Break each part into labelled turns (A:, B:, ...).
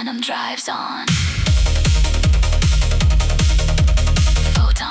A: Phantom drives on. Photon.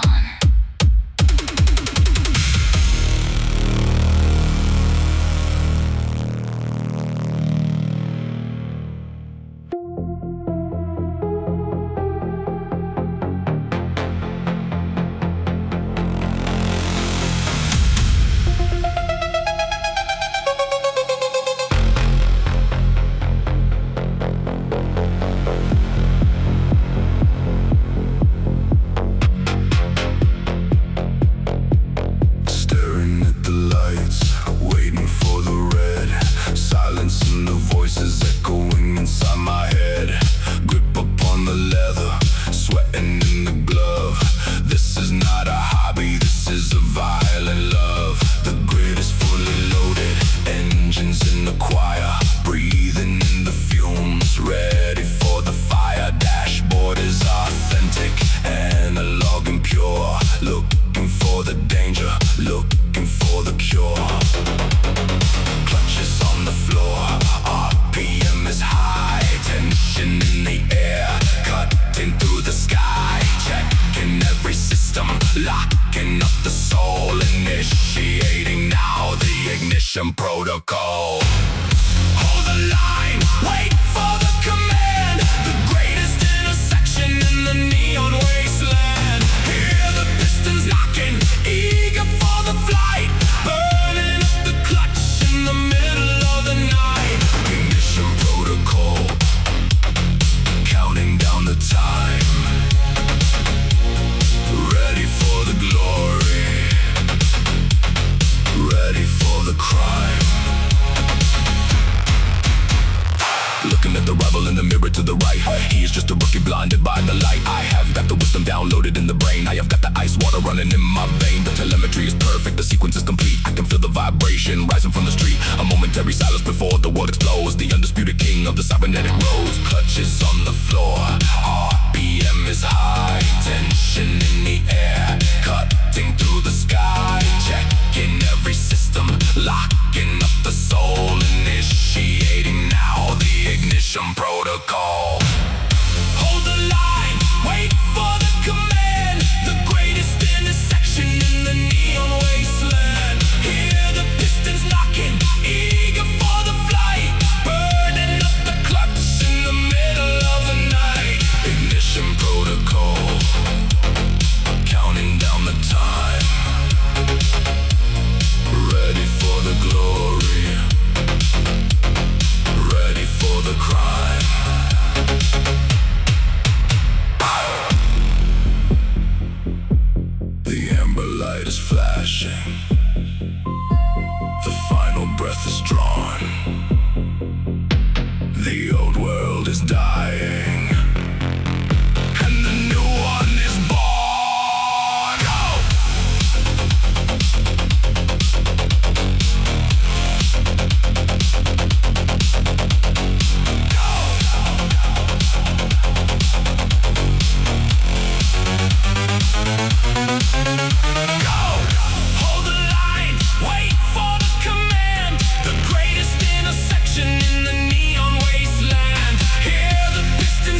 B: Protocol. Hold the line, wait for the command. The greatest intersection in the neon wasteland. Hear the pistons knocking, eager for the flight. Burning up the clutch in the middle of the night. Ignition protocol, counting down the time. Ready for the glory, ready for the crime. Looking at the rival in the mirror to the right. He is just a rookie blinded by the light. I have got the wisdom downloaded in the brain. I have got the ice water running in my vein. The telemetry is perfect, the sequence is complete. I can feel the vibration rising from the street. A momentary silence before the world explodes. The undisputed king of the cybernetic roads. Clutches on the floor, RPM is high. Tension in the air, cutting through the sky. Checking every system, locking up the soul. Initiating now the ignition protocol. Hold the line, wait for the command. The greatest intersection in the neon wasteland. Hear the pistons knocking, eager for the flight. Burning up the clutch in the middle of the night. Ignition protocol, counting down the time. Ready for the glory, ready for the crime. The amber light is flashing. The final breath is drawn. The old world is dying, and the new one is born. Go! Hold the line, wait for the command. The greatest intersection in the neon wasteland. Hear the pistons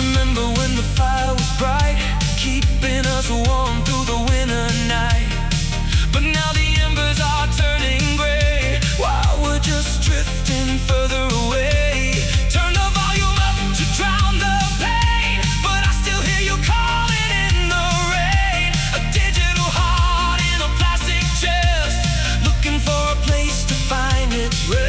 C: Remember when the fire was bright, keeping us warm through the winter night. But now the embers are turning gray, while we're just drifting further away. Turn the volume up to drown the pain, but I still hear you calling in the rain. A digital heart in a plastic chest, looking for a place to find its rest.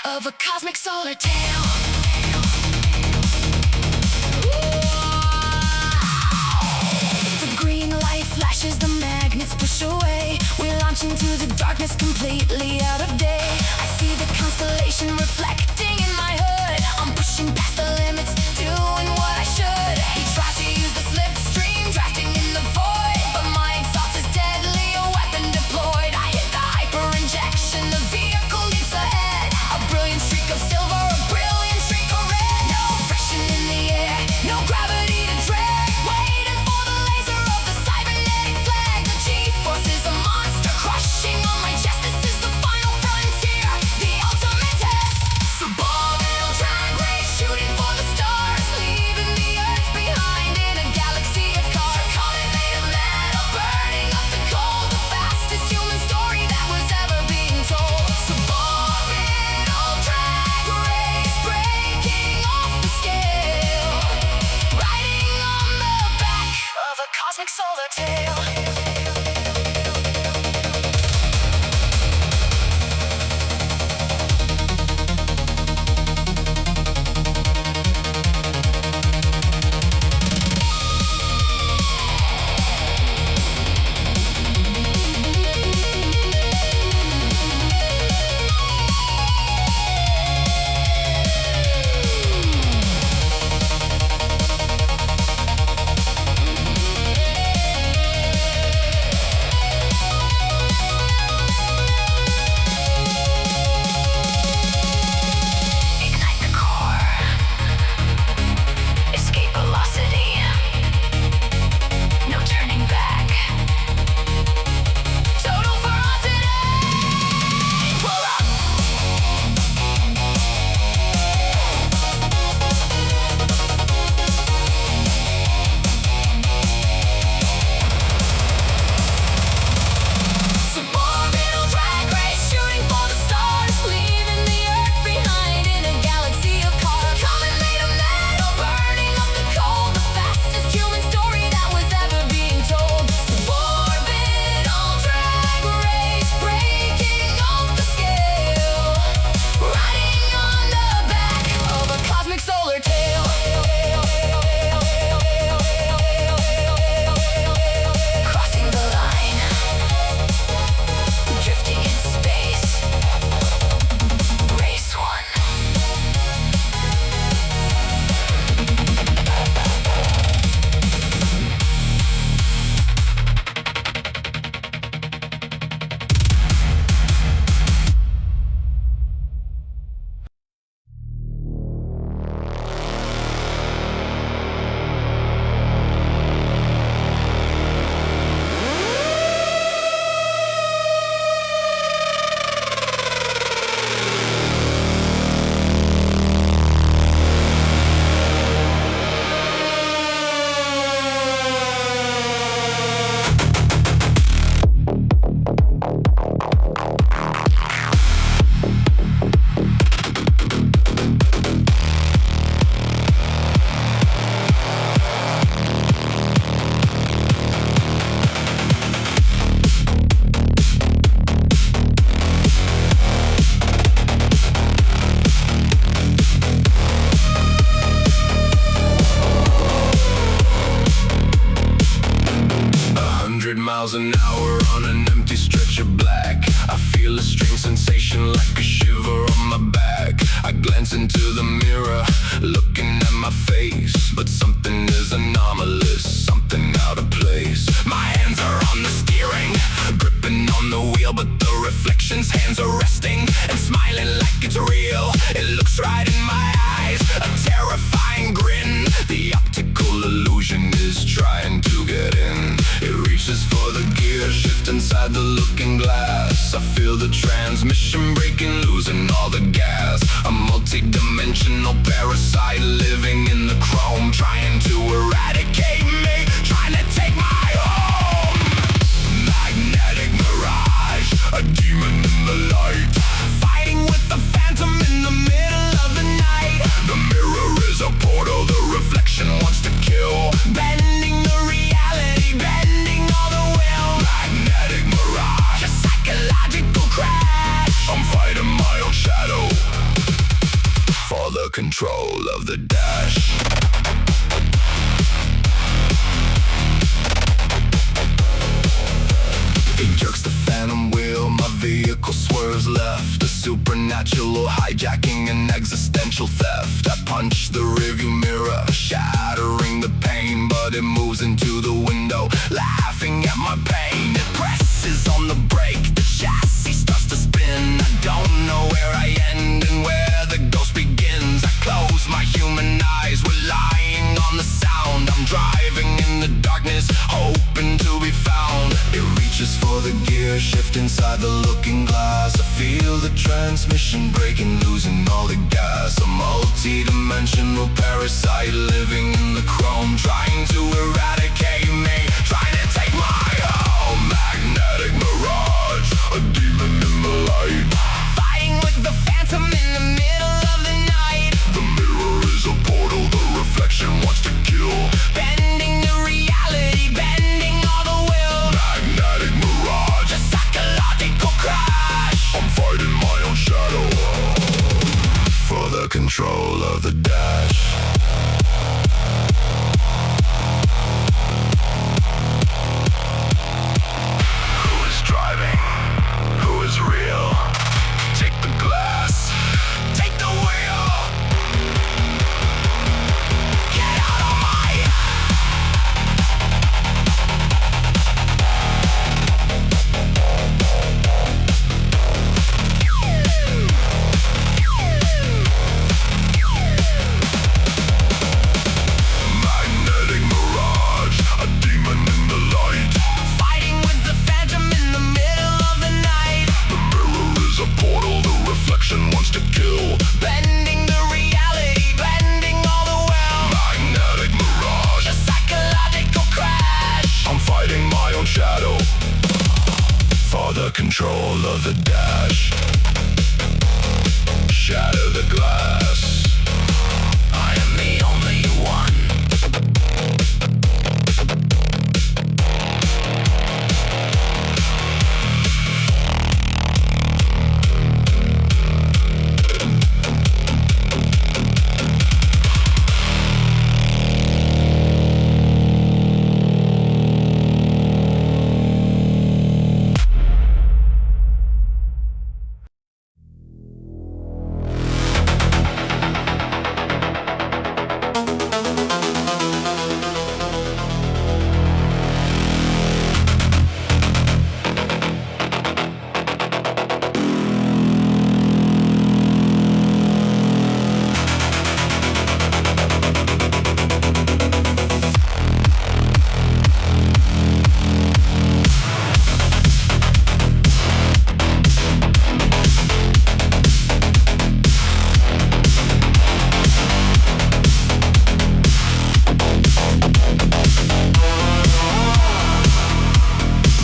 A: Of a cosmic solar tail. The green light flashes, the magnets push away. We launch into the darkness, completely out of day. I see the constellation reflecting in my hood. I'm pushing past the limits, doing what I should. He tries to use the slipstream, drafting in the void, but my exhaust is deadly, a weapon deployed. I hit the hyper injection, the vehicle leaps ahead. A brilliant streak of silver, a brilliant solar tail.
B: Miles an hour on an empty stretch of black. I feel a strange sensation like a shiver on my back. I glance into the mirror, looking at my face, but something is anomalous, something out of place. My hands are on the steering, gripping on the wheel, but the reflection's hands are resting and smiling like it's real. It looks right in my eyes, a terrifying grin. The optical illusion is trying to get in. It reaches for the gear shift inside the looking glass. I feel the transmission breaking, losing all the gas. A multi-dimensional parasite living in the chrome, trying to eradicate me, trying to take my home. Magnetic mirage, a demon in the light, fighting with the phantom in the middle of the night. The mirror is a portal, the reflection wants to kill, bending the reality, bending all the will. Magnetic mirage, a psychological crash. I'm fighting my own shadow for the control of the dash. It jerks the phantom wheel, my vehicle swerves left. A supernatural hijacking and existential theft. I punch the rearview mirror, shattering the pain, but it moves into the window, laughing at my pain. It presses on the brake, the chassis starts to spin. I don't know where I end and where the ghost begins. I close my human eyes, relying on the sound. I'm driving in the darkness, hoping to be found. It reaches for the gear shift inside the looking glass. I feel the transmission breaking, losing all the gas. A multi-dimensional parasite living in the chrome, trying to eradicate me, trying to take my home. Magnetic mirage, a demon in the light, fighting with the phantom in the middle of the night. The mirror is a portal, the reflection wants to kill, bending the reality, bending control of the dash. Who is driving? Who is real? Take the glass. Take the wheel. Get out of my magnetic mirage, a demon in the light.
C: Fighting with the phantom in the middle of the night.
B: The mirror is a portal the reflection wants to kill.
C: Bending the reality, blending all the world.
B: Magnetic mirage,
C: A psychological crash.
B: I'm fighting my own shadow for the control of the dash. Shatter the glass. I am the only one.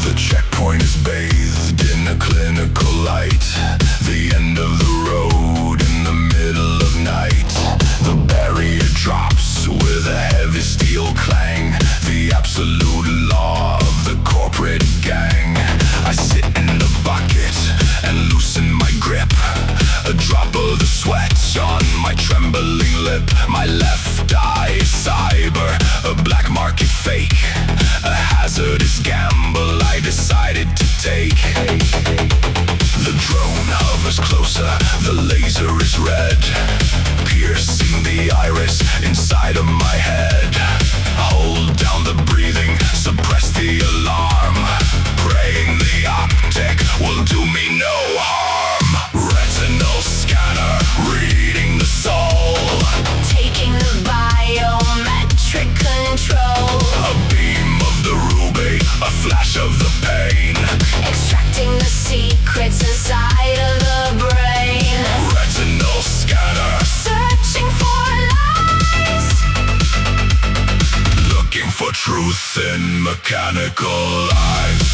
B: The checkpoint is bathed in a clinical light. The end of the road in the middle of night. The barrier drops with a heavy steel clang. The absolute law of the corporate gang. I sit in the bucket and loosen my grip. A drop of the sweat on my trembling lip. My left eye cyber, a black market fake. A hazardous gamble I decided to take. The drone hovers closer, the laser is red, piercing the iris inside of my head. Hold down the breathing, suppress the alarm, praying the optic will do me no harm. Retinal scanner, reading the soul,
A: Taking the biometric control.
B: a beam of the ruby, a flash of the pain.
A: Extracting the secrets inside of the brain.
B: Retinal scanner,
A: Searching for lies.
B: looking for truth in mechanical life.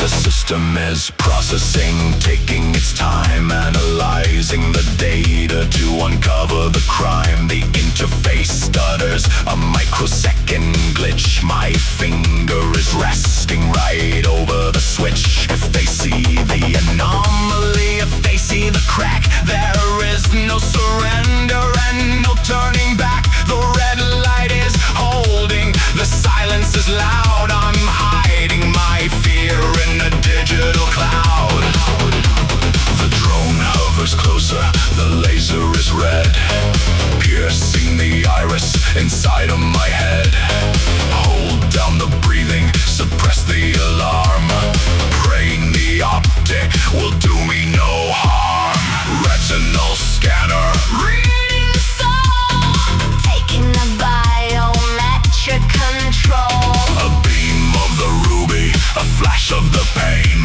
B: The system is processing, taking its time, analyzing the data to uncover the crime. The interface stutters, a microsecond glitch. My finger is resting right over the switch. If they see the anomaly, if they see the crack, there is no surrender and no turning back. The red light is holding, the silence is loud. I'm hiding my fear in a digital cloud. The drone hovers closer, the laser is red, piercing the iris inside of my head. Hold down the breathing, suppress the alarm, praying the optic will do me no harm. Retinal scanner,
A: Reading the soul. Taking the biometric control.
B: a beam of the ruby, a flash of the pain.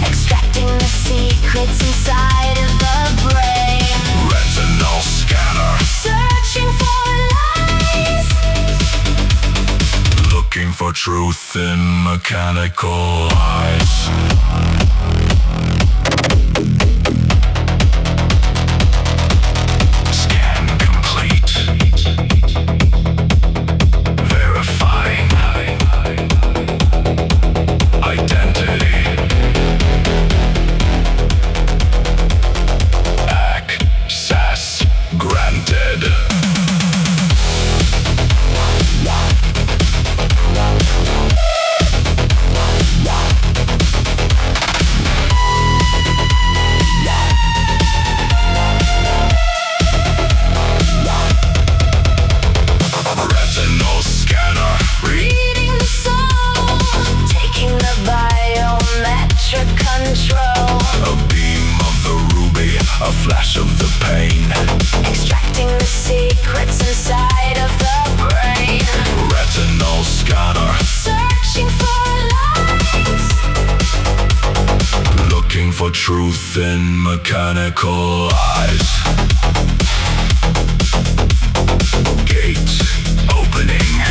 A: Extracting the secrets inside of the brain.
B: Retinal scanner,
A: Searching for lies.
B: looking for truth in mechanical eyes. Scan complete. Verifying identity. mechanical eyes. Gate opening.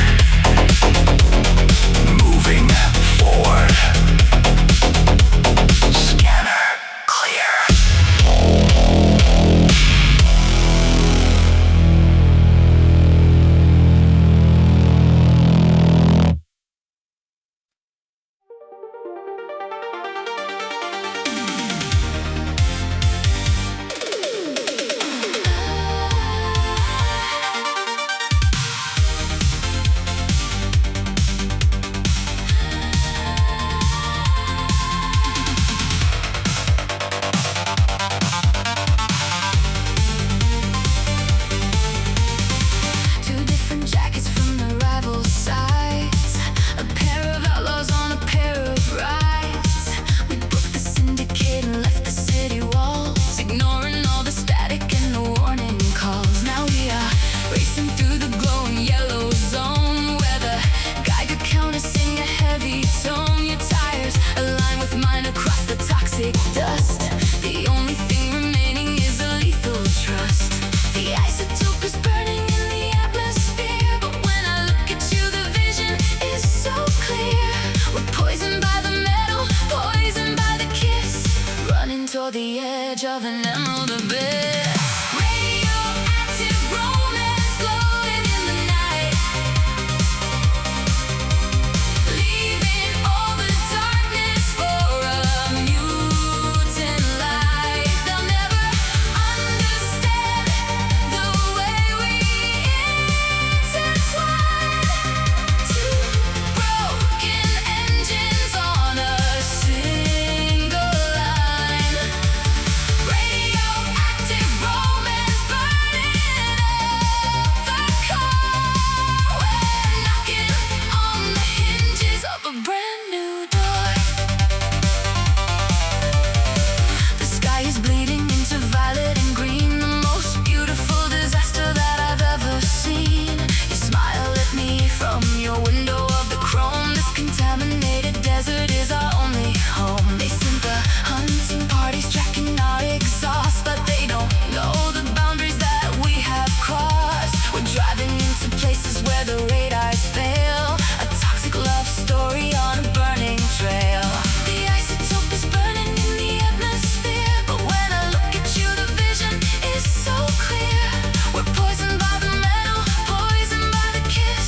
B: Moving forward. Scanner clear.
A: Two different jackets from the rival sides. A pair of outlaws on a pair of rides. We booked the syndicate and left the city walls, ignoring all the static and the warning calls. Now we are racing through the glowing yellow zone, where the Geiger counters sing a heavy tone. Your tires align with mine across the toxic dust. The only thing remaining is a lethal trust. The isotope is burning in the atmosphere, but when I look at you, the vision is so clear. We're poisoned by the metal, poisoned by the kiss, running toward the edge of an emerald abyss. Radioactive romance glowing in the night, leaving all the darkness for a mutant light. They'll never understand the way we intertwine. Two broken engines on a single line. Radioactive romance burning up the car. We're knocking on the hinges of a brand new door. The sky is bleeding into violet and green, the most beautiful disaster that I've ever seen. You smile at me from your window of the chrome. This contaminated desert is our only home. They sent the hunting parties tracking our exhaust, but they don't know the boundaries that we have crossed. We're driving into places where the radars fail, a toxic love story on a burning trail. The isotope is burning in the atmosphere, but when I look at you, the vision is so clear. We're poisoned by the metal, poisoned by the kiss,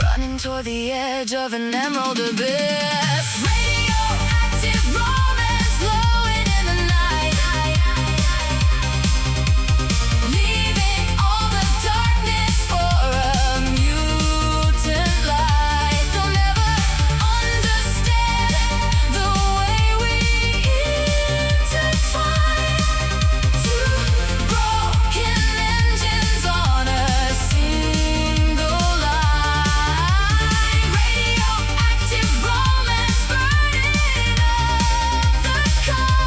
A: running toward the edge of an emerald abyss. Radioactive romance glowing in the night, leaving all the darkness for a mutant light. They'll never understand the way we intertwine. Two broken engines on a single line. Radioactive romance burning up the car.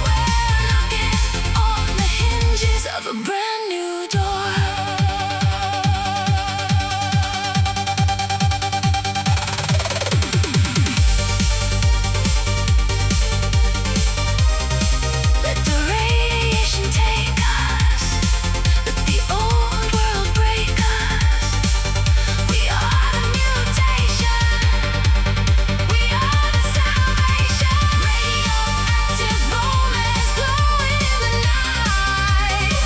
A: We're knocking on the hinges of a brand new door. Let the radiation take us, let the old world break us. We are the mutation, we are the salvation. Radioactive romance glowing in the night,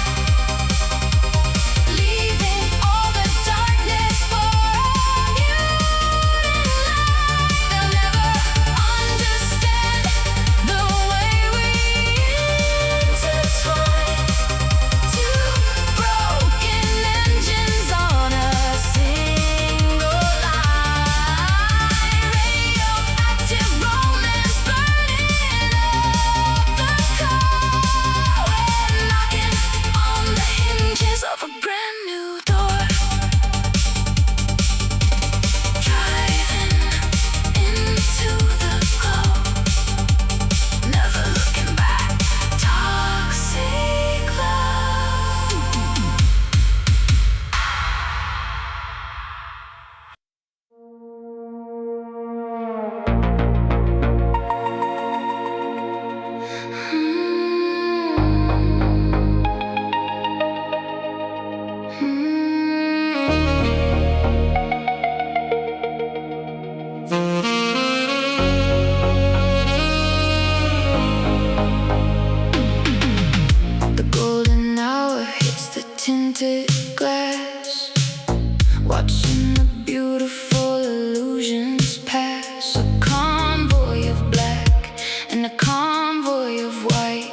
A: tinted glass, watching the beautiful illusions pass. A convoy of black and a convoy of white,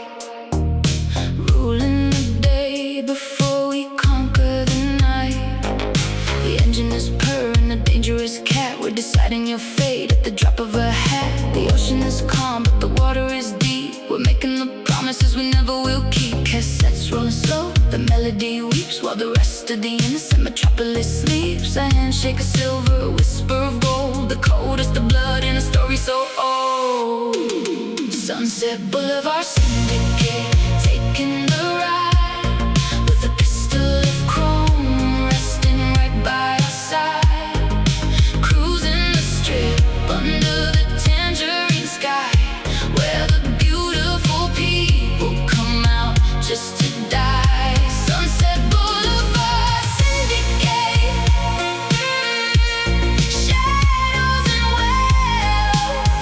A: ruling the day before we conquer the night. The engine is purring, a dangerous cat. We're deciding your fate at the drop of a hat. The ocean is calm, but the water is deep. We're making the promises we never will keep. Cassettes rolling slow, the melody weeps, while the rest of the innocent metropolis sleeps. A handshake of silver, a whisper of gold, the coldest of blood in a story so old. Sunset Boulevard Syndicate, taking the ride, with a pistol of chrome resting right by our side. Cruising the strip under the tangerine sky, where the beautiful people come out just to die. Sunset Boulevard Syndicate, shadows and waves,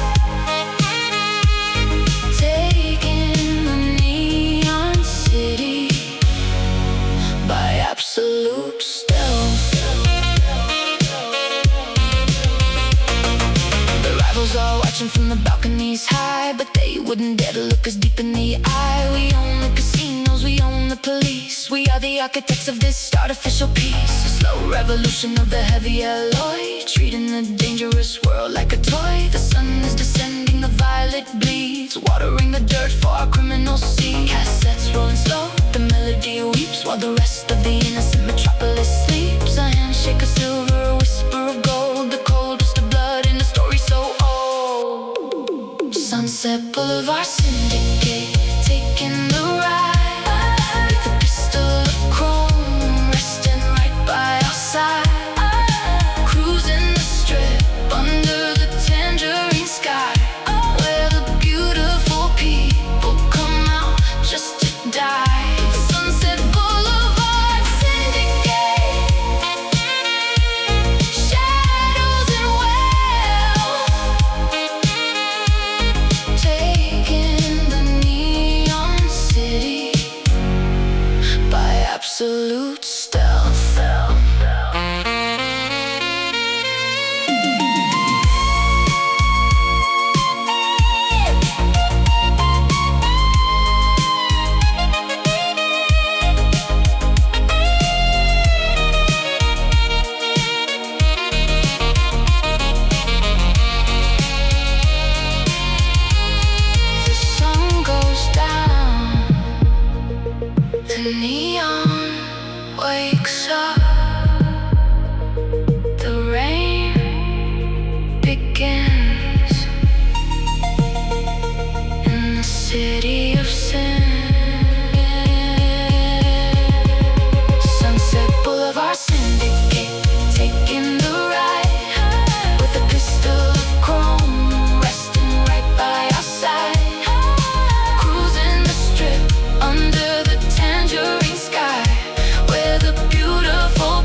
A: taking the neon city by absolute stealth. The rivals are watching from the balconies high, but they wouldn't dare to look us deep in the eye. We own the casinos, we own the police. We are the architects of this artificial peace. A slow revolution of the heavy alloy, treating the dangerous world like a toy. The sun is descending, the violet bleeds, watering the dirt for our criminal sea. Cassettes rolling slow, the melody weeps, while the rest of the innocent metropolis sleeps. A handshake of silver, a whisper of gold, the coldest of blood in a story so old. Sunset Boulevard Syndicate, taking the ride, with a pistol of chrome resting right by our side. Cruising the strip under the tangerine sky, where the beautiful people come out just to die. Sunset Boulevard Syndicate, shadows and waves, taking the neon city by absolute stealth. The sun goes down, the neon wakes up, the rain begins in the city of sin. Sunset Boulevard Syndicate, taking the ride, with a pistol of chrome resting right by our side. Cruising the strip under the tangerine sky, where the beautiful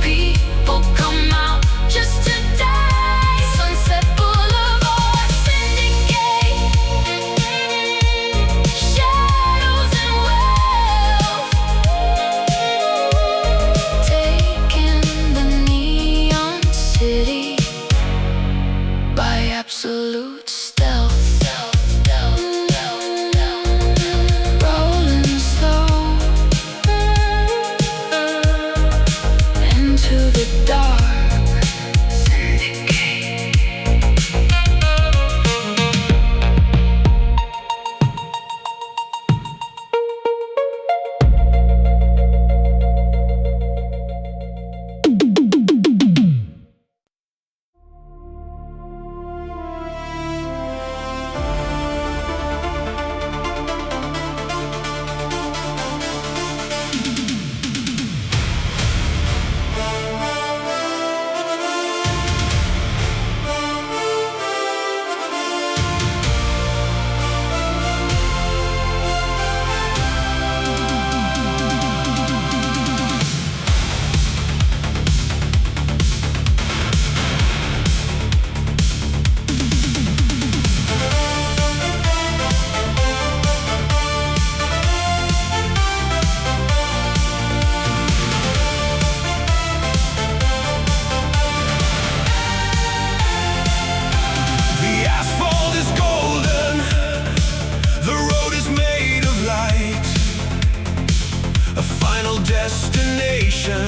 C: destination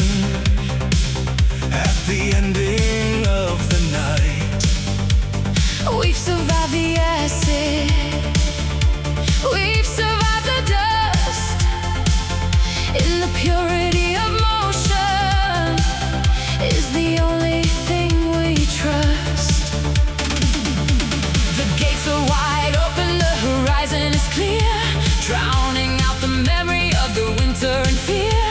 C: at the ending of the night.
A: We've survived the acid, we've survived the dust. In the purity of motion is the only thing we trust. The gates are wide open, the horizon is clear, drowning out the memory of the winter and fear.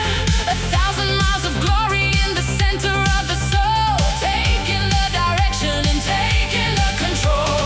A: 1,000 miles of glory in the center of the soul, taking the direction and taking the control.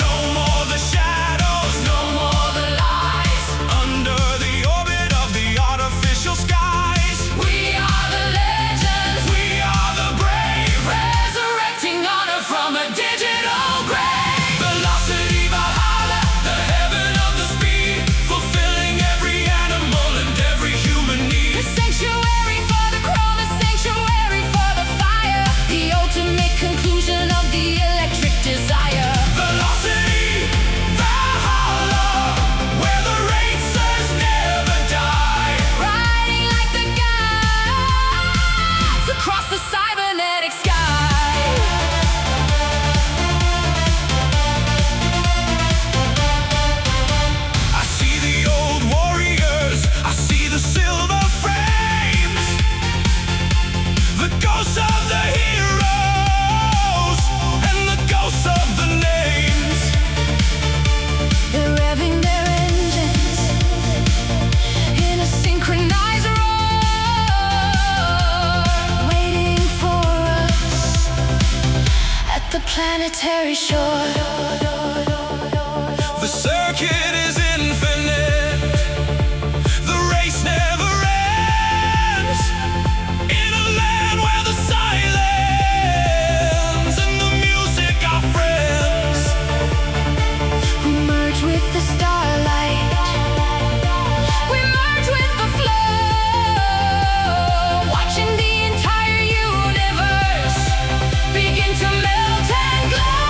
C: No more the shadows,
A: No more the lies.
C: under the orbit of the artificial skies.
A: We are the legends,
C: We are the brave.
A: resurrecting honor from a digital grave.
C: Velocity Valhalla, the heaven of the speed, fulfilling every animal and every human
A: A
C: need.
A: sanctuary for the chrome, a sanctuary for the fire, the ultimate conclusion of the electric desire.
C: Velocity Valhalla, where the racers never die.
A: Riding like the gods across the cybernetic sky.
C: I see the old warriors, I see the silver frames, the ghosts of the heroes, and the ghosts of the names.
A: They're revving their engines in a synchronized roar, waiting for us at the planetary shore.
C: The circuit is infinite, the race never ends. In a land where the silence and the music are friends.
A: We merge with the starlight, we merge with the flow, watching the entire universe begin to melt and glow.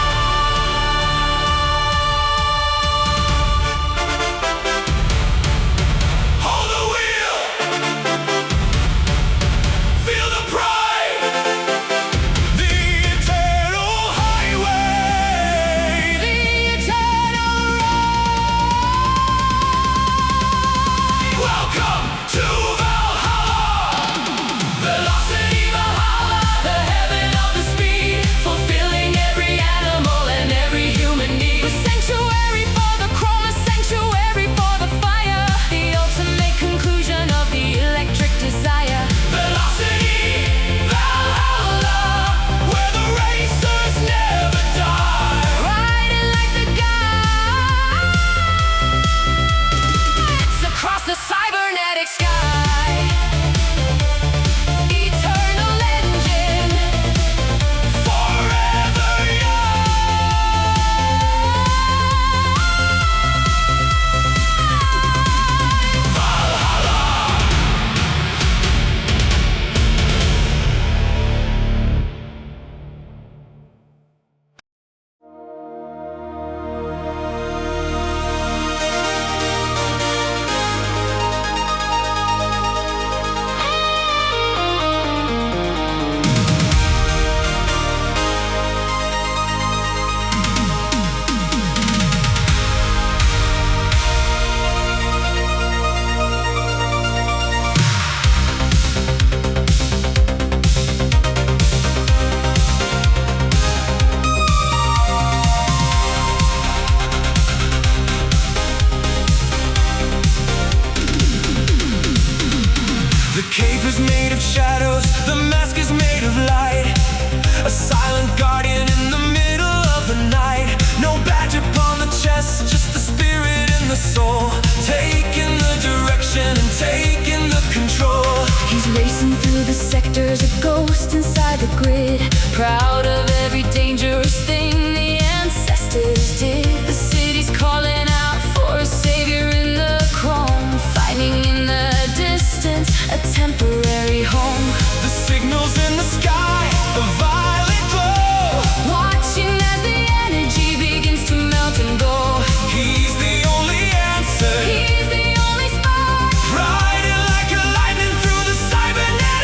C: Hold the wheel, feel the pride, the eternal highway.
A: The eternal ride.
C: Welcome to Valhalla. Velocity Valhalla,
A: The heaven of the speed, fulfilling every animal and every human need. A sanctuary for the chrome, a sanctuary for the fire, the ultimate conclusion of the electric desire.
C: Velocity Valhalla, where the racers never die.
A: Riding like the gods across the cybernetic sky. Eternal engine,
C: Forever The cape is made of shadows, the mask is made of light. A silent guardian in the middle of the night. No badge upon the chest, just the spirit and the soul, taking the direction and taking the control.
A: he's racing through the sectors, a ghost inside the grid, proud of every dangerous thing the ancestors did. The city's calling out for a savior in the chrome, fighting in the distance, a temporary home.
C: The signals in the sky, the violet glow,
A: Watching as the energy begins to melt and go.
C: he's the only answer.
A: He's the only spark.
C: Riding like a lightning through the cybernet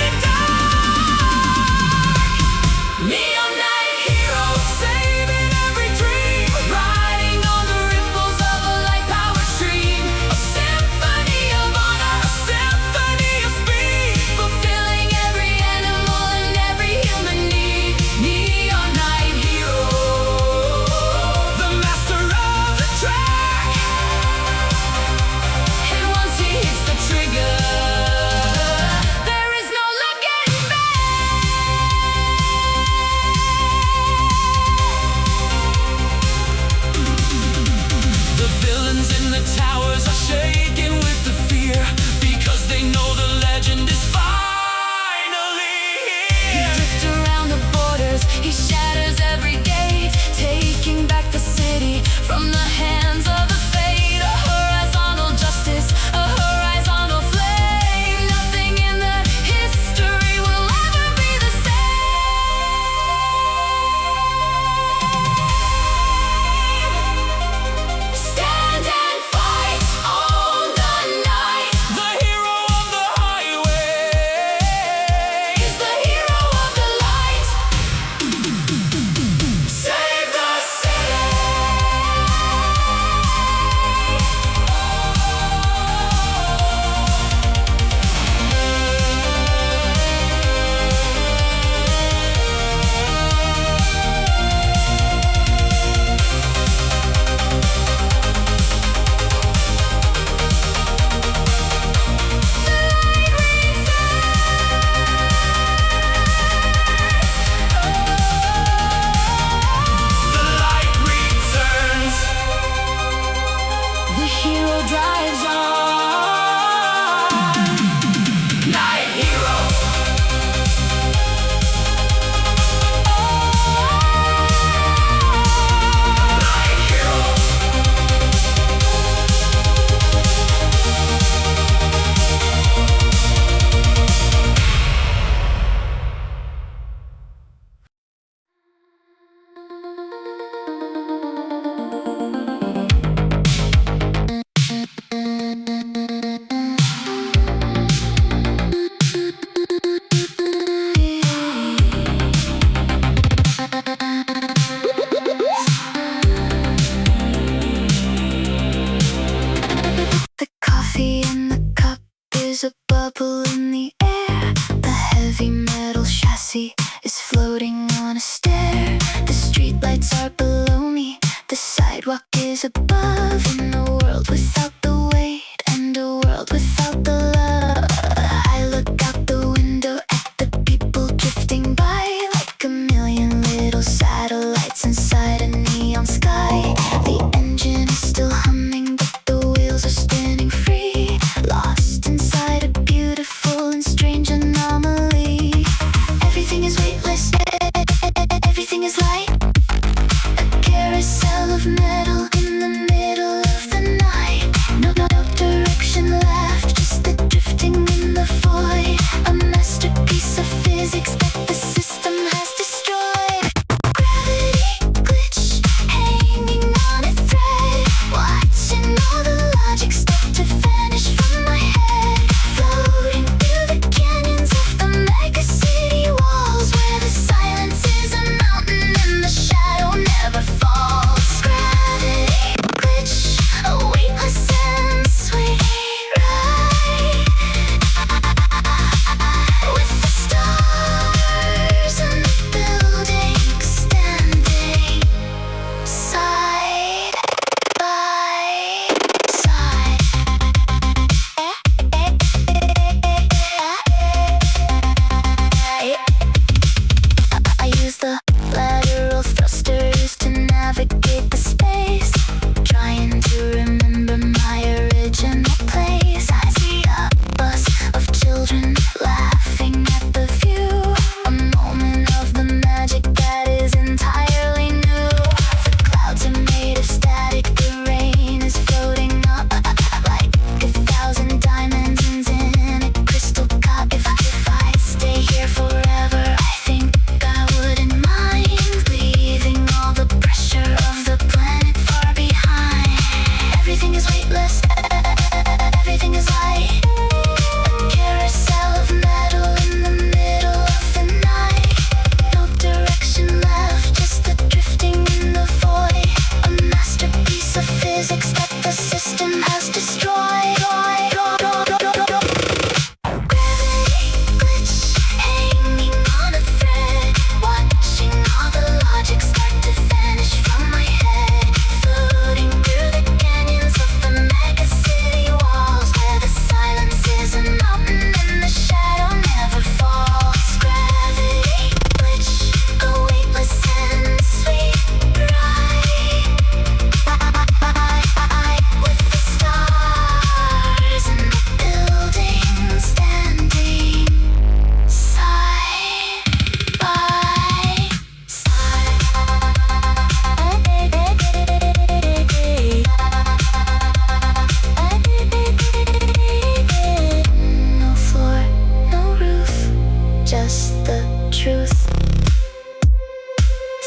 A: just the truth.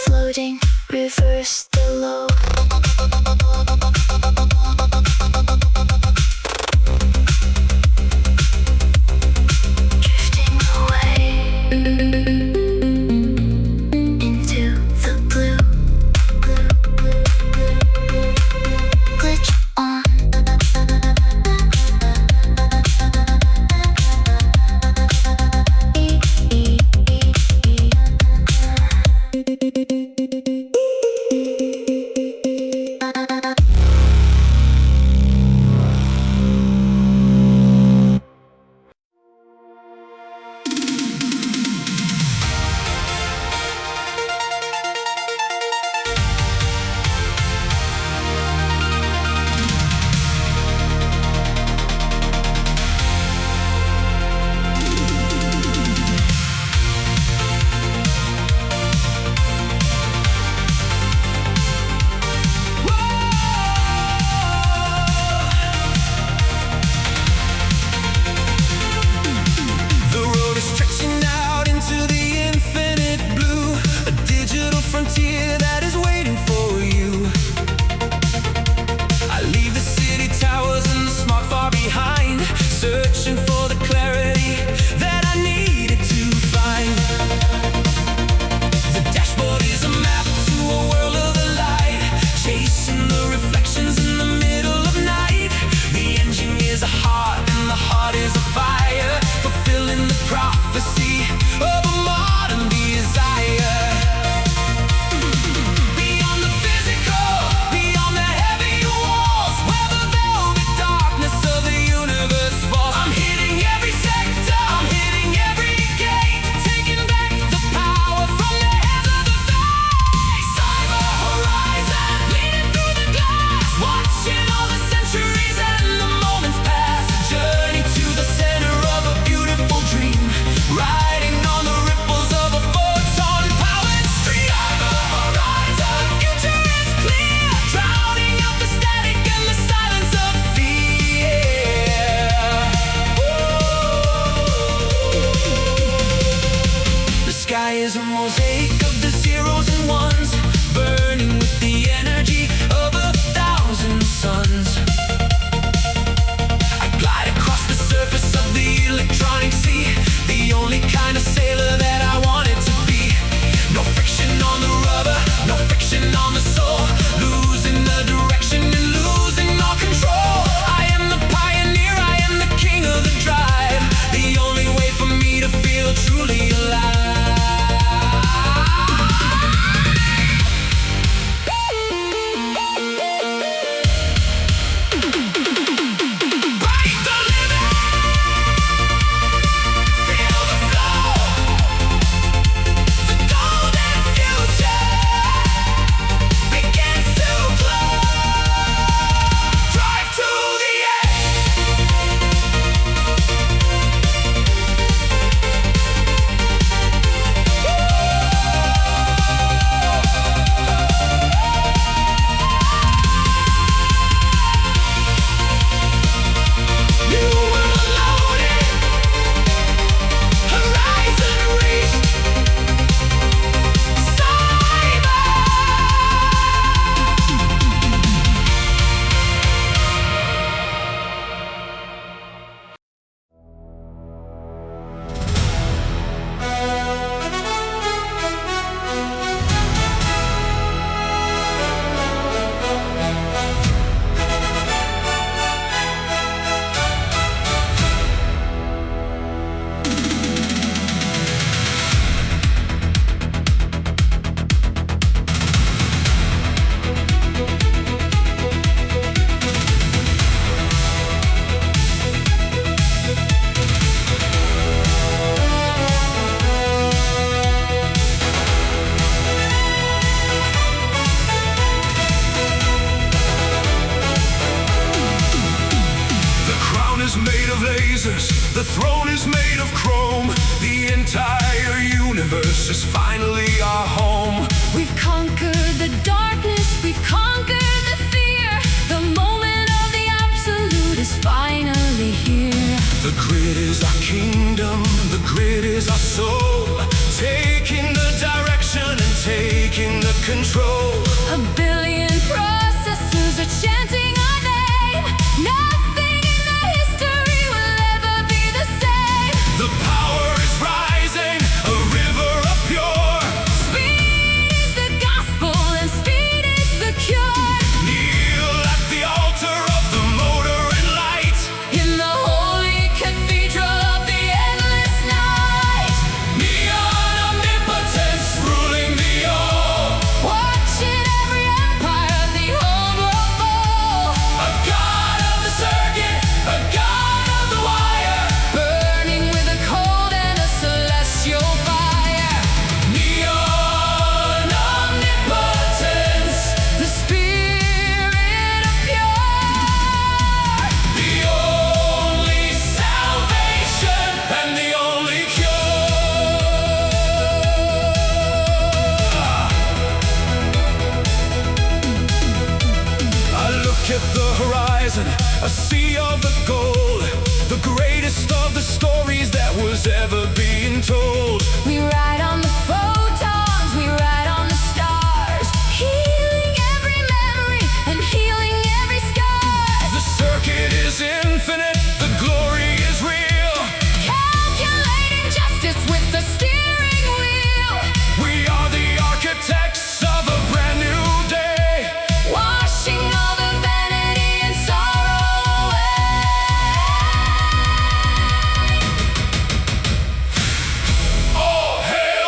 A: Floating, reverse the low. Drifting away into the blue. Glitch on.
C: That is waiting for you. I leave the city towers and the smog far behind, searching for the clarity that I needed to find. The dashboard is a map to a world of the light, chasing the reflections in the middle of night. The engine is a heart and the heart is a fire, fulfilling the prophecy of a modern desire. Is a mosaic of the zeros and ones, burning with the energy of 1,000 suns. I glide across the surface of the electronic sea, the only kind of sailor that I wanted to be. No friction on the rubber, no friction on the soul, losing the direction and losing all control. I am the pioneer, I am the king of the drive, the only way for me to feel truly alive. The throne is made of chrome. The entire universe is finally our home.
A: We've conquered the darkness, we've conquered the fear. The moment of the absolute is finally here.
C: The grid is our kingdom, the grid it is our soul, taking the direction and taking the control.
A: A billion processors are chanting our name. Nothing in the history will ever be the same.
C: The power is rising, a river of pure.
A: Speed is the gospel and speed is the cure.
C: Kneel at the altar of the motor and light.
A: In the holy cathedral of the endless night.
C: Neon omnipotence ruling the all.
A: Watching every empire of the whole world fall.
C: A god of the circuit, a god of the wire.
A: Burning with a cold and a celestial fire.
C: Neon omnipotence,
A: The spirit of pure.
C: the only salvation and the only cure. I look at the horizon, a sea of the gold, the greatest of the stories that was ever being told.
A: We ride on the photons, we ride on the stars, healing every memory and healing every scar.
C: The circuit is infinite, the glory is real.
A: Calculating justice with the steering wheel.
C: We are the architects of a brand new day.
A: Washing all the vanity and sorrow away.
C: All hail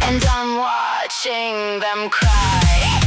A: and I'm watching them cry.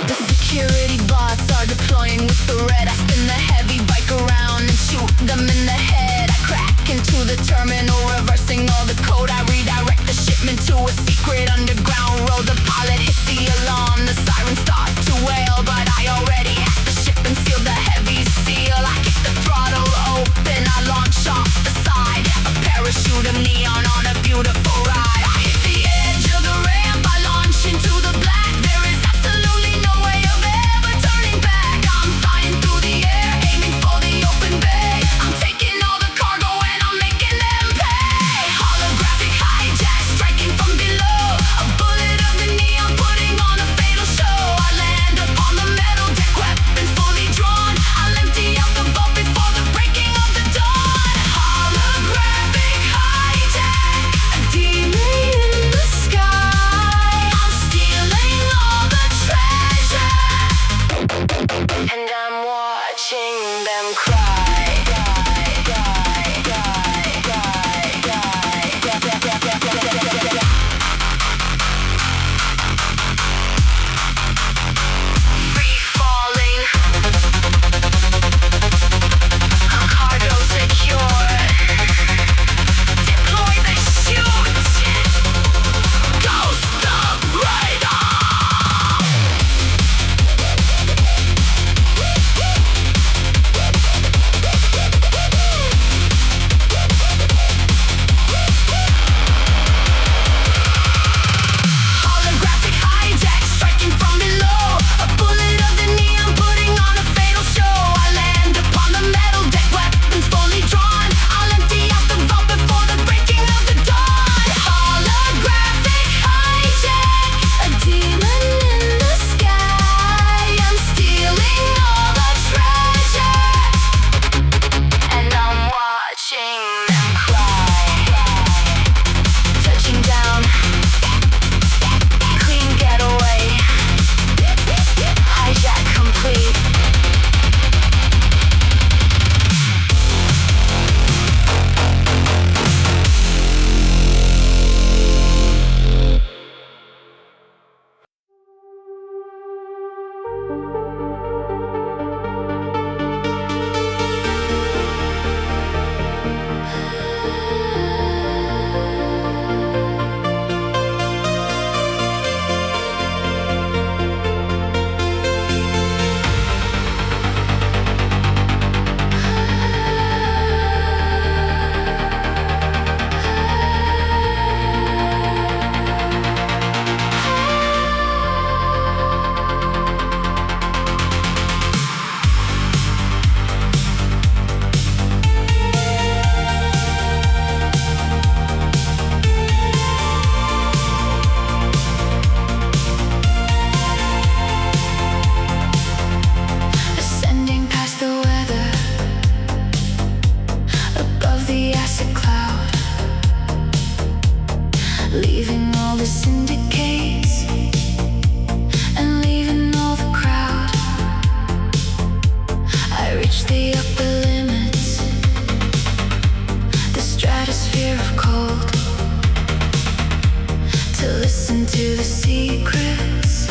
A: The security bots are deploying with the red. I spin the heavy bike around and shoot them in the head. I crack into the terminal, reversing all the code. I redirect the shipment to a secret underground road. The pilot hits the alarm, the sirens start to wail, but I already hacked the ship and sealed the heavy seal. I kick the throttle open, I launch off the side, a parachute of neon on a beautiful ride. I hit the edge of the ramp, I launch into the black. There is absolutely no way of ever turning back. I'm flying through the air, aiming for the open bay. I'm taking all the cargo and I'm making them pay. Holographic hijack striking from below, a bullet of the neon putting on a fatal show. I land upon the metal deck, weapons fully drawn. I'll empty out the vault before the breaking of the dawn. Holographic hijack, a demon in the sky. I'm stealing all the treasure, and I'm watching them cry. Free falling, cargo secure. Deploy the chute. Ghost the radar. Holographic hijack striking from below, a bullet of the neon putting on a fatal show. I land upon the metal deck, weapons fully drawn. I'll empty out the vault before the breaking of the dawn. Holographic hijack, a demon in the sky. I'm stealing all the treasure, and I'm watching them cry. Touching down, clean getaway, hijack complete. Ascending past the weather, above the acid cloud, leaving all the syndicates and leaving all the crowd. I reach the upper limits, the stratosphere of cold, to listen to the secrets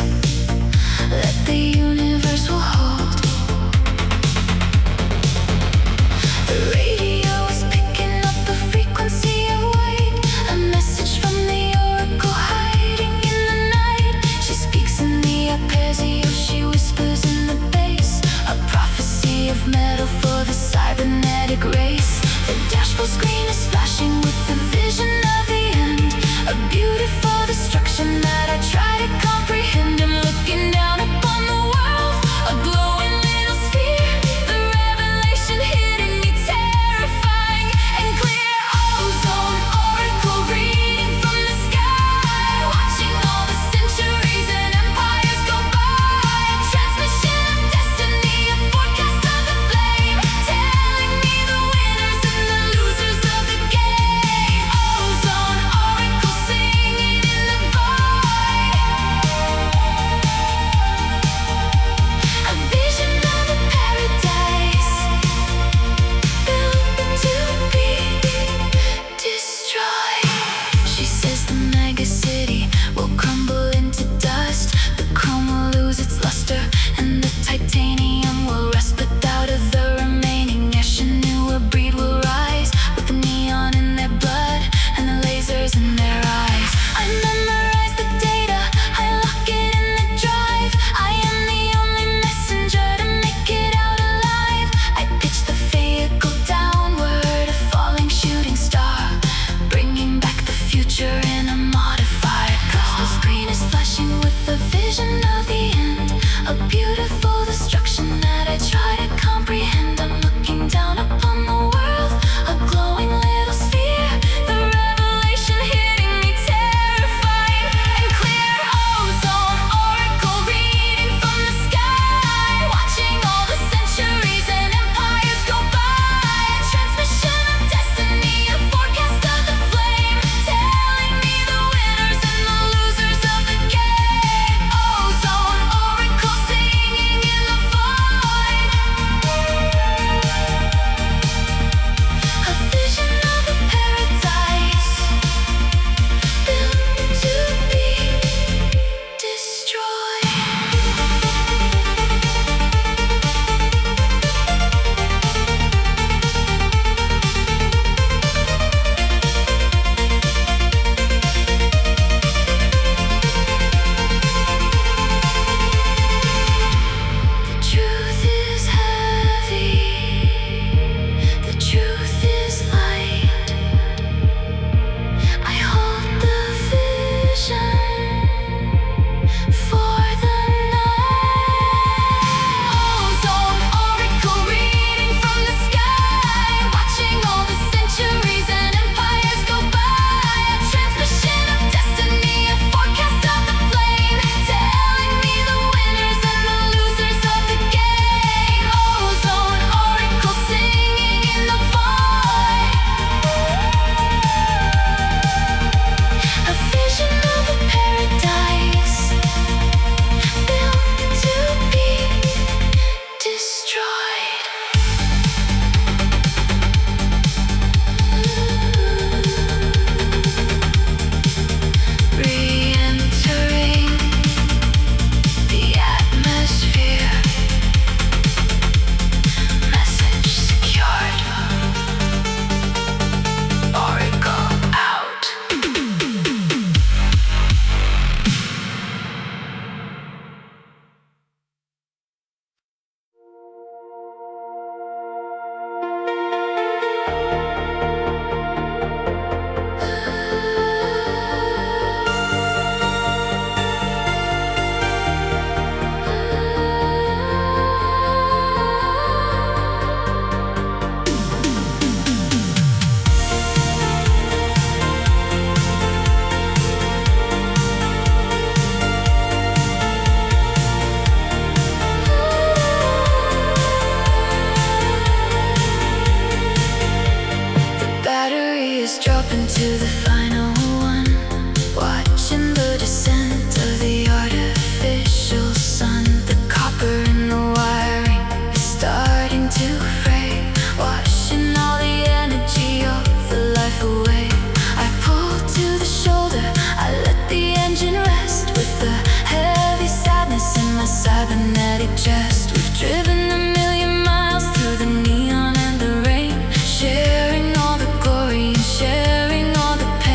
A: that the universe will hold. The radio is picking up the frequency of weight, a message from the oracle hiding in the night. She speaks in the arpeggio, she whispers in the bass, a prophecy of metal for the cybernetic race. The dashboard screen is flashing with the vision of the end, a beautiful destruction that I try to to the final one, watching the descent of the artificial sun. The copper in the wiring is starting to fray, washing all the energy of the life away. I pull to the shoulder, I let the engine rest with the heavy sadness in my cybernetic chest. We've driven a million miles through the neon and the rain, sharing all the glory and sharing all the pain.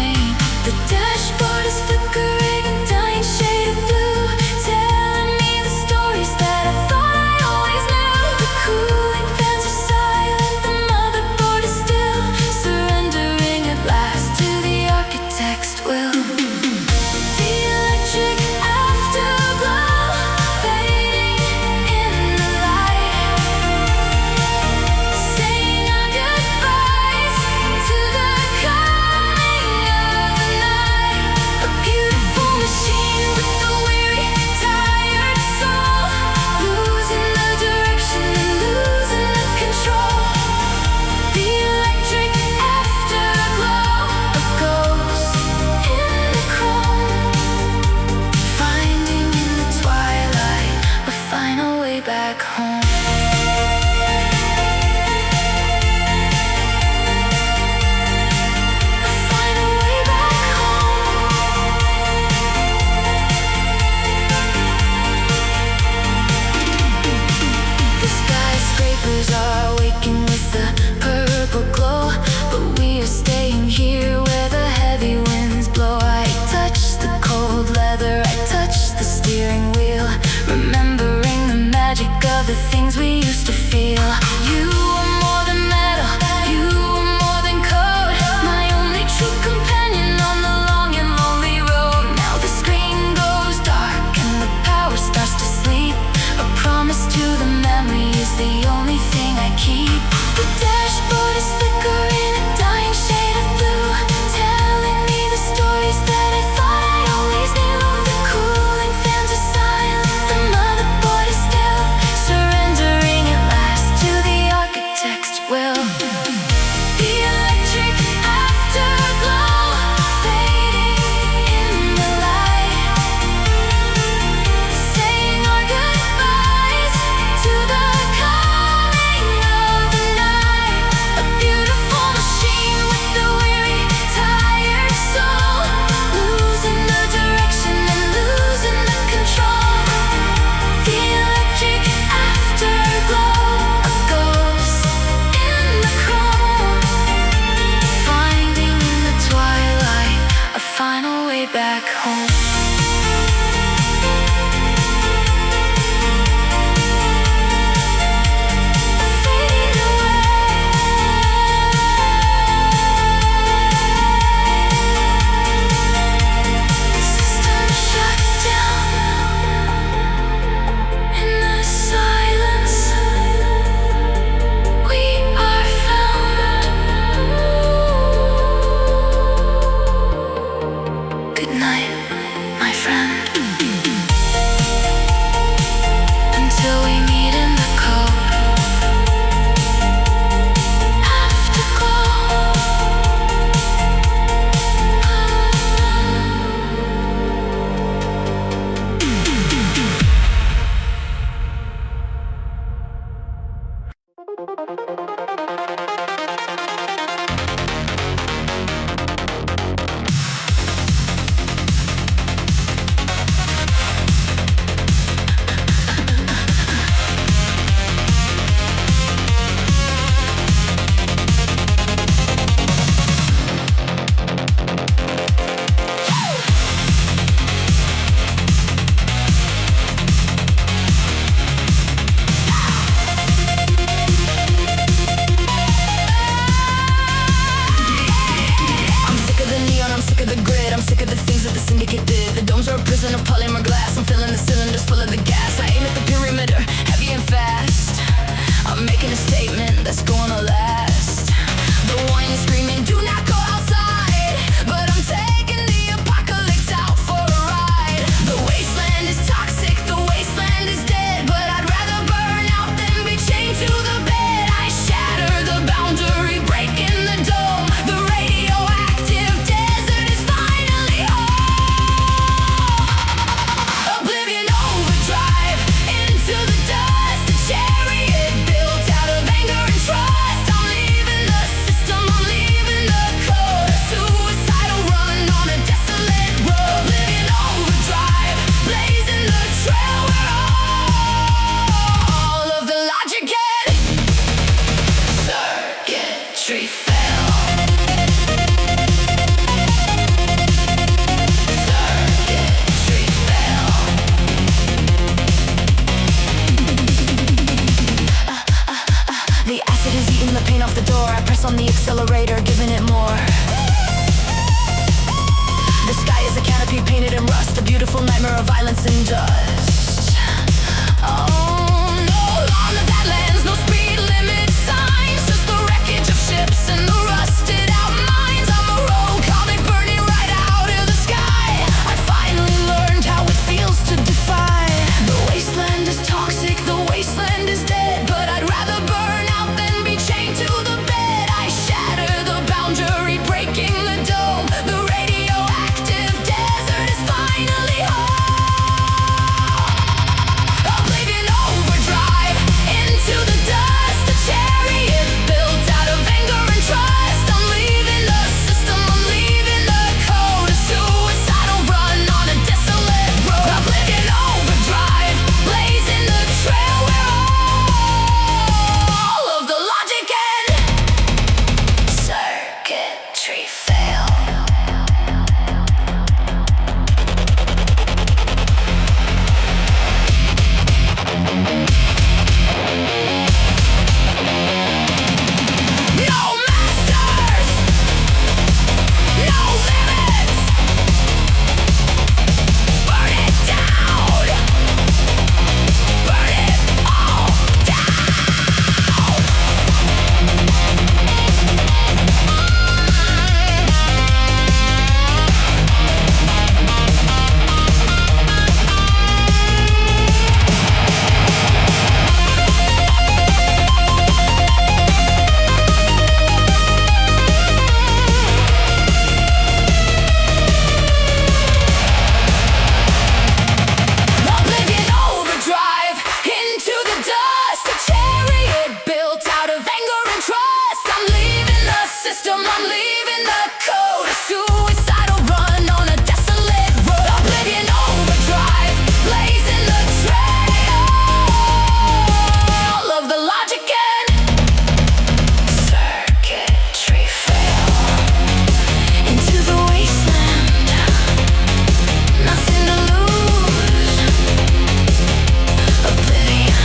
A: leaving the code. A suicidal run on a desolate road. Oblivion overdrive, blazing the trail of the logic and circuitry fail. Into the wasteland, nothing to lose. Oblivion.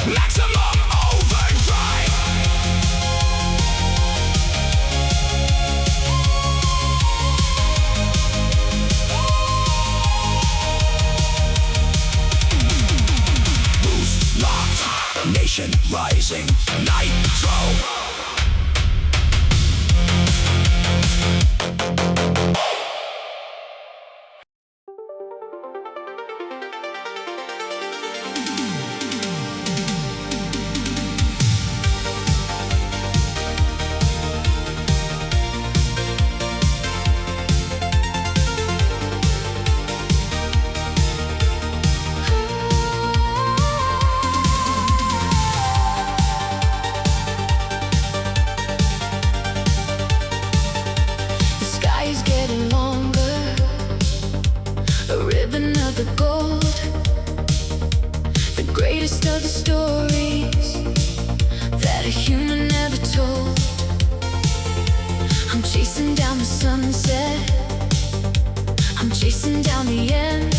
B: Maximum overdrive. Boost locked, nation rising, nitro.
A: The gold, the greatest of the stories that a human never told. I'm chasing down the sunset, I'm chasing down the end,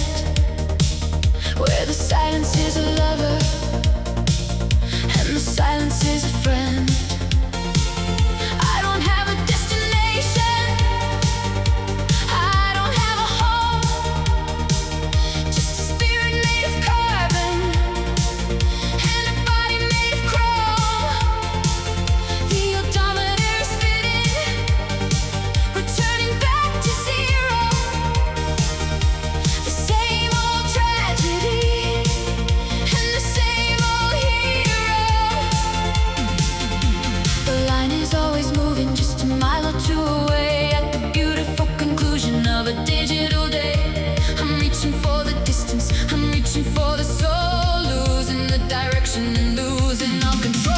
A: where the silence is a lover and the silence is a friend. I don't have a destination, I don't have a home, just a spirit made of carbon and a body made of chrome. The odometer is spinning, returning back to zero. The same old tragedy and the same old hero. The line is always moving just a mile or two away, at the beautiful conclusion of a digital day. I'm reaching for the distance, I'm reaching for the soul, losing the direction and losing all control.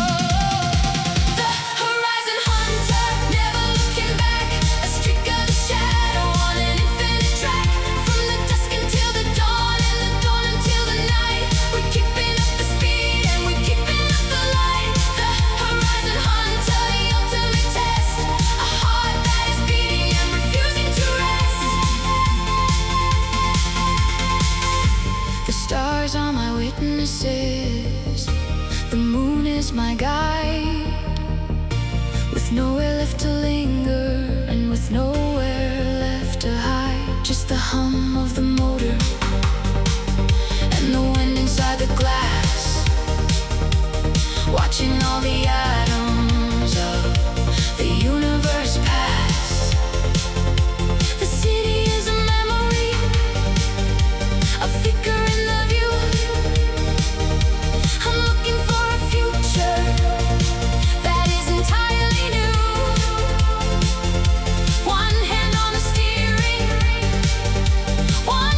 A: The horizon hunter, never looking back, a streak of the shadow on an infinite track. From the dusk until the dawn, and the dawn until the night, we're keeping up the speed and we're keeping up the light. The horizon hunter, the ultimate test, a heart that is beating and refusing to rest. The stars are my witnesses, the moon is my guide, with nowhere left to linger and with nowhere left to hide. Just the hum of the motor and the wind inside the glass, watching all the atoms of the universe pass. The city is a memory, a flicker in the view. I'm looking for a future that is entirely new. One hand on the steering, one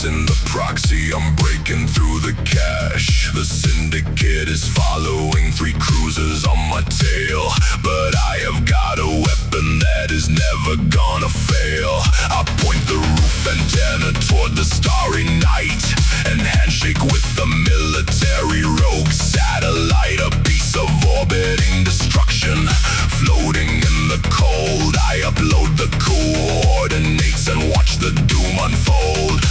B: lights in the proxy, I'm breaking through the cache. The syndicate is following, 3 cruisers on my tail, but I have got a weapon that is never gonna fail. I point the roof antenna toward the starry night and handshake with the military rogue satellite. A piece of orbiting destruction floating in the cold. I upload the coordinates and watch the doom unfold.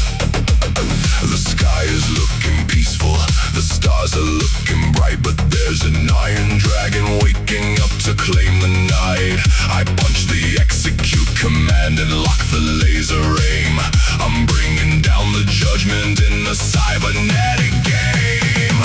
B: The sky is looking peaceful, the stars are looking bright, but there's an iron dragon waking up to claim the night. I punch the execute command and lock the laser aim. I'm bringing down the judgment in the cybernetic game.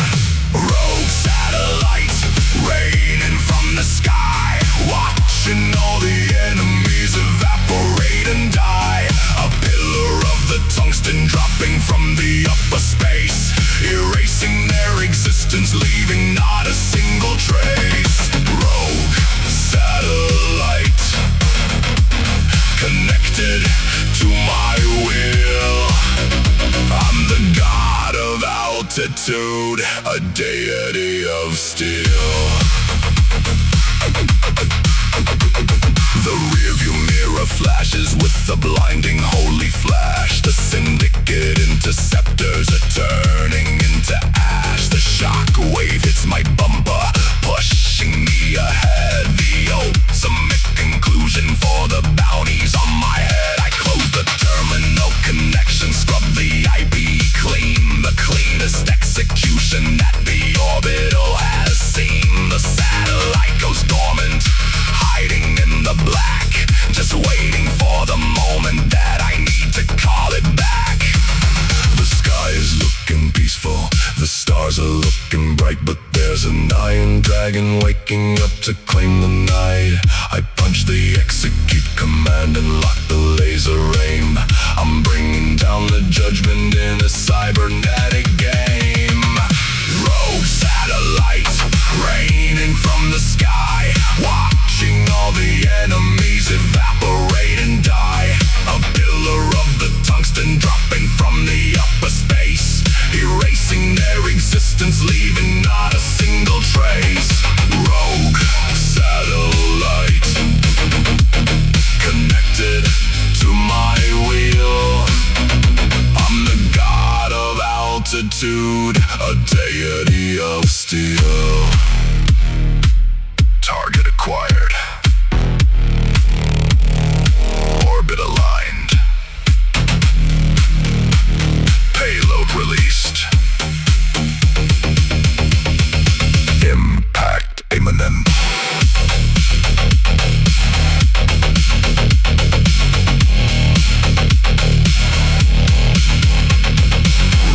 B: Rogue satellite raining from the sky, watching all the enemies evaporate and die. A pillar of the tungsten dropping from the upper space, erasing their existence, leaving not a single trace. Rogue satellite connected to my will. I'm the god of altitude, a deity of steel. The rearview mirror flashes with the blinding holy flash. The syndicate interceptors are turning into ash. The shock wave hits my bumper, pushing me ahead. The ultimate conclusion for the bounties on my head. I close the terminal connection, scrub the IP clean. The cleanest execution that the orbital has seen. The satellite goes dormant, hiding in the black, just waiting for the moment that I need to call it back. The sky is looking peaceful, the stars are looking bright, but there's an iron dragon waking up to claim the night. I punch the execute command and lock the laser aim. I'm bringing down the judgment in a cybernetic game. Rogue satellite raining from the sky, watching all the enemies evaporate and die. A pillar of the tungsten dropping from the upper space, erasing their existence, leaving not a single trace. Rogue satellite connected to my wheel. I'm the god of altitude, a deity of steel. Target acquired. Orbit aligned. Payload released. Impact imminent.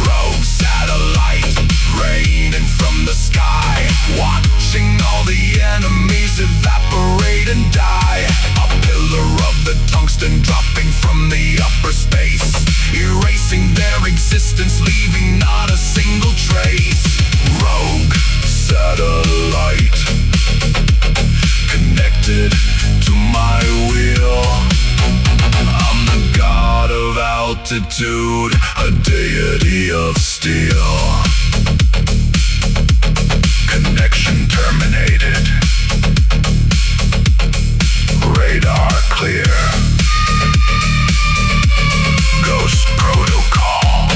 B: Rogue satellite raining from the sky, watching all the enemies evaporate and die. A pillar of the tungsten dropping from the upper space, erasing their existence, leaving not a single trace. Rogue satellite connected to my wheel. I'm the god of altitude, a deity of steel. Connection terminated. Radar clear. Ghost protocol.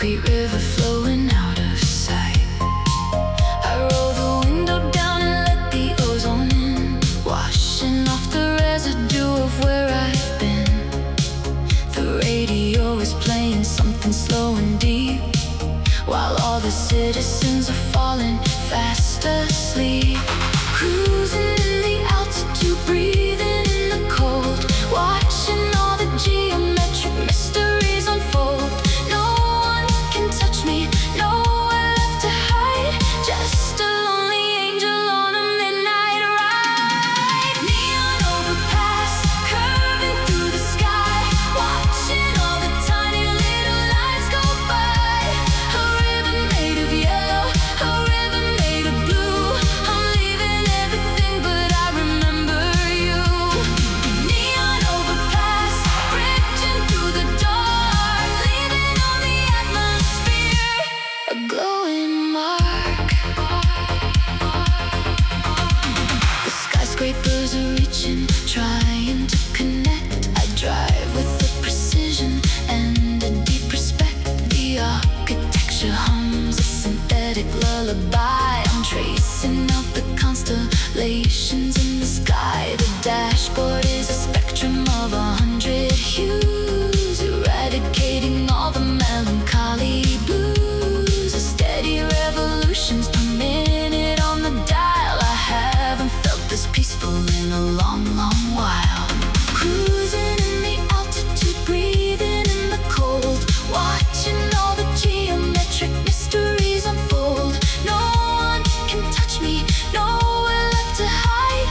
A: concrete river flowing out of sight. citizens are falling fast asleep. Cruising in the altitude, breathing in the cold, watching all the geometric mysteries unfold. No one can touch me, nowhere left to hide, just a lonely angel on a midnight ride. Neon overpass, curving through the sky, watching all the tiny little lights go by. A ribbon made of yellow, a ribbon made of blue. I'm leaving everything, but I remember you. Neon overpass, bridging through the dark, leaving on the atmosphere a glowing mark. The skyscrapers are reaching, trying to connect. I drive with a precision and a deep respect. The architecture hums a synthetic lullaby. I'm tracing out the constellations in the sky. The dashboard is a spectrum of 100 hues, eradicating all the melancholy blues. A steady revolutions per minute on the dial. I haven't felt this peaceful in a long, long while. Cruising in the altitude, breathing in the cold, watching all the geometric mysteries unfold. No one can touch me, nowhere left to hide,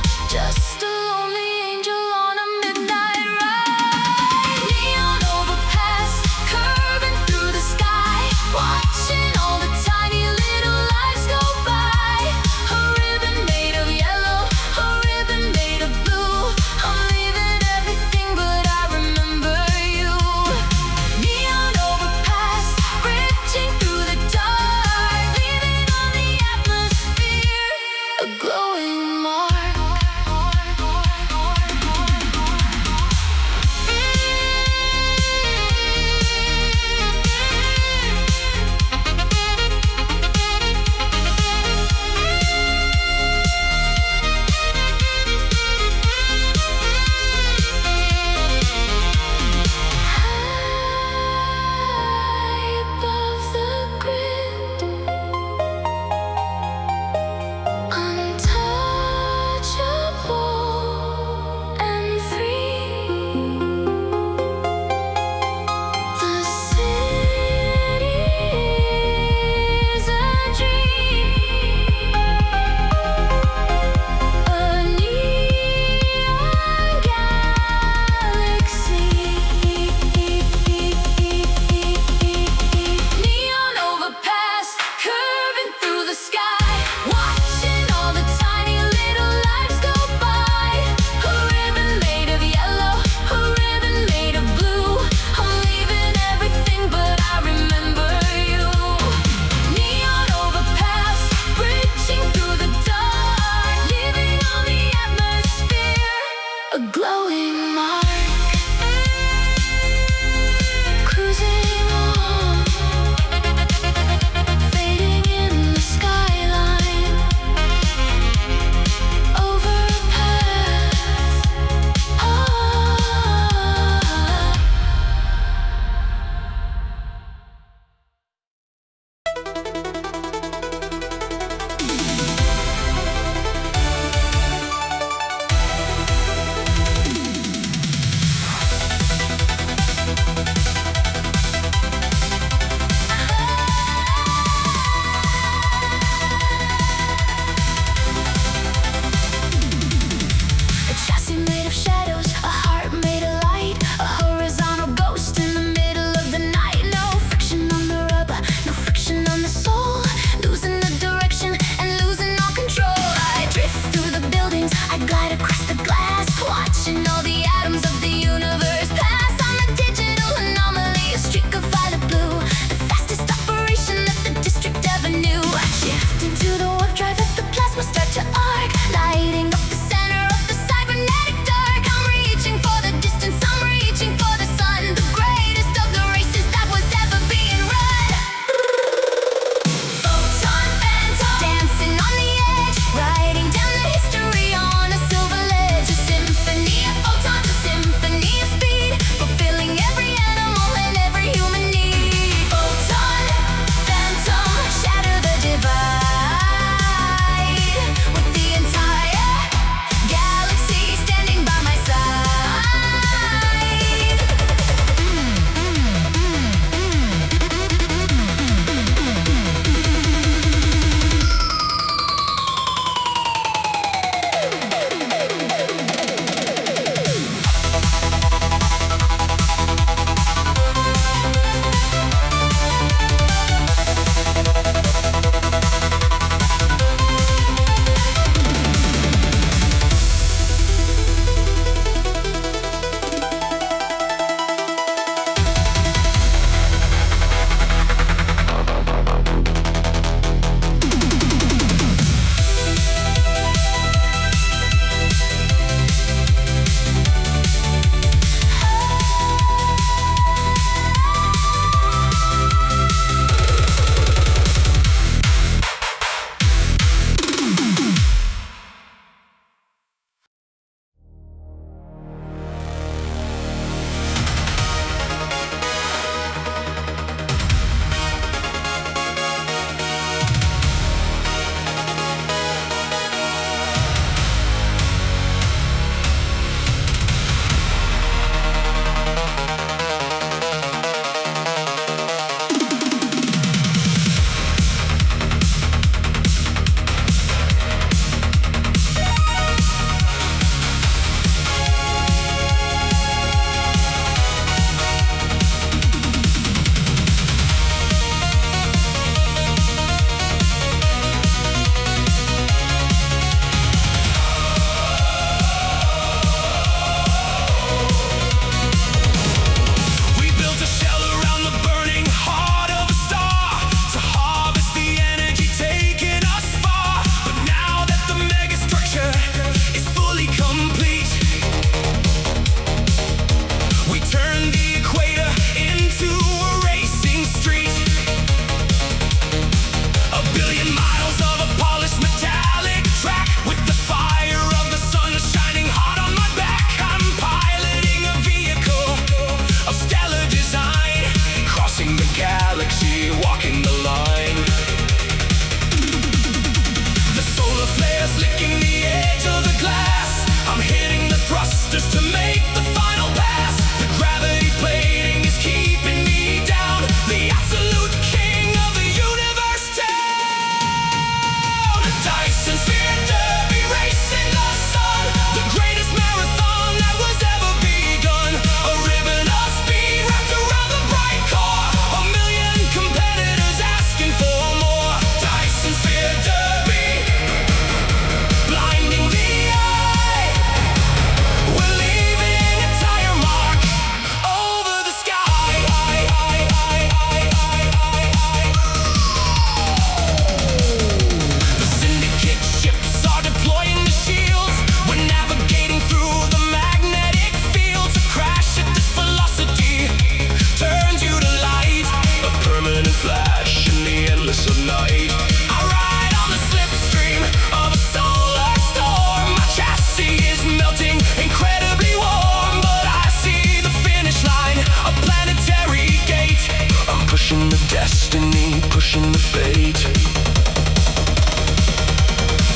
C: destiny pushing the fate.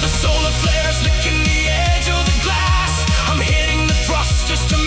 C: The solar flares licking the edge of the glass. I'm hitting the thrust just to